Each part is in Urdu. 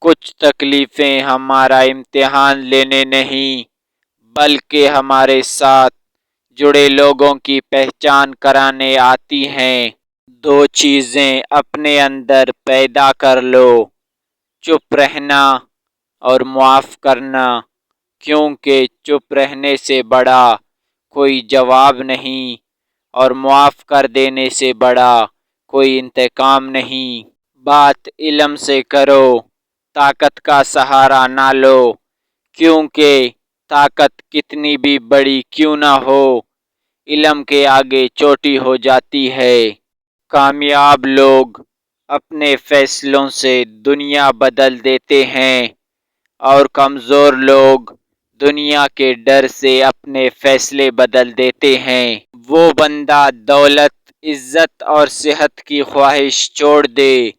کچھ تکلیفیں ہمارا امتحان لینے نہیں بلکہ ہمارے ساتھ جڑے لوگوں کی پہچان کرانے آتی ہیں۔ دو چیزیں اپنے اندر پیدا کر لو، چپ رہنا اور معاف کرنا، کیونکہ چپ رہنے سے بڑا کوئی جواب نہیں اور معاف کر دینے سے بڑا کوئی انتقام نہیں۔ بات علم سے کرو، طاقت کا سہارا نہ لو، کیونکہ طاقت کتنی بھی بڑی کیوں نہ ہو، علم کے آگے چھوٹی ہو جاتی ہے۔ کامیاب لوگ اپنے فیصلوں سے دنیا بدل دیتے ہیں اور کمزور لوگ دنیا کے ڈر سے اپنے فیصلے بدل دیتے ہیں۔ وہ بندہ دولت، عزت اور صحت کی خواہش چھوڑ دے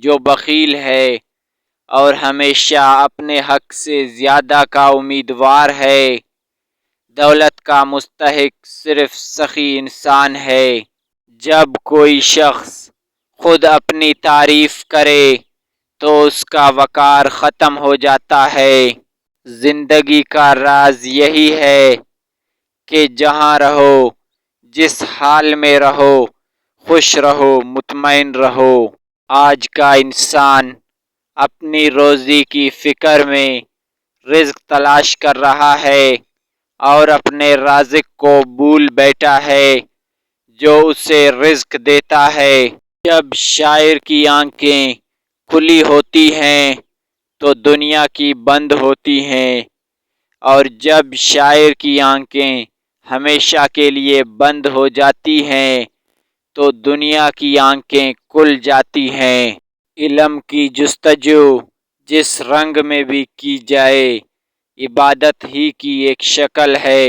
جو بخیل ہے اور ہمیشہ اپنے حق سے زیادہ کا امیدوار ہے۔ دولت کا مستحق صرف سخی انسان ہے۔ جب کوئی شخص خود اپنی تعریف کرے تو اس کا وقار ختم ہو جاتا ہے۔ زندگی کا راز یہی ہے کہ جہاں رہو، جس حال میں رہو، خوش رہو، مطمئن رہو۔ آج کا انسان اپنی روزی کی فکر میں رزق تلاش کر رہا ہے اور اپنے رازق کو بھول بیٹھا ہے جو اسے رزق دیتا ہے۔ جب شاعر کی آنکھیں کھلی ہوتی ہیں تو دنیا کی بند ہوتی ہیں، اور جب شاعر کی آنکھیں ہمیشہ کے لیے بند ہو جاتی ہیں تو دنیا کی آنکھیں کھل جاتی ہیں۔ علم کی جستجو جس رنگ میں بھی کی جائے، عبادت ہی کی ایک شکل ہے۔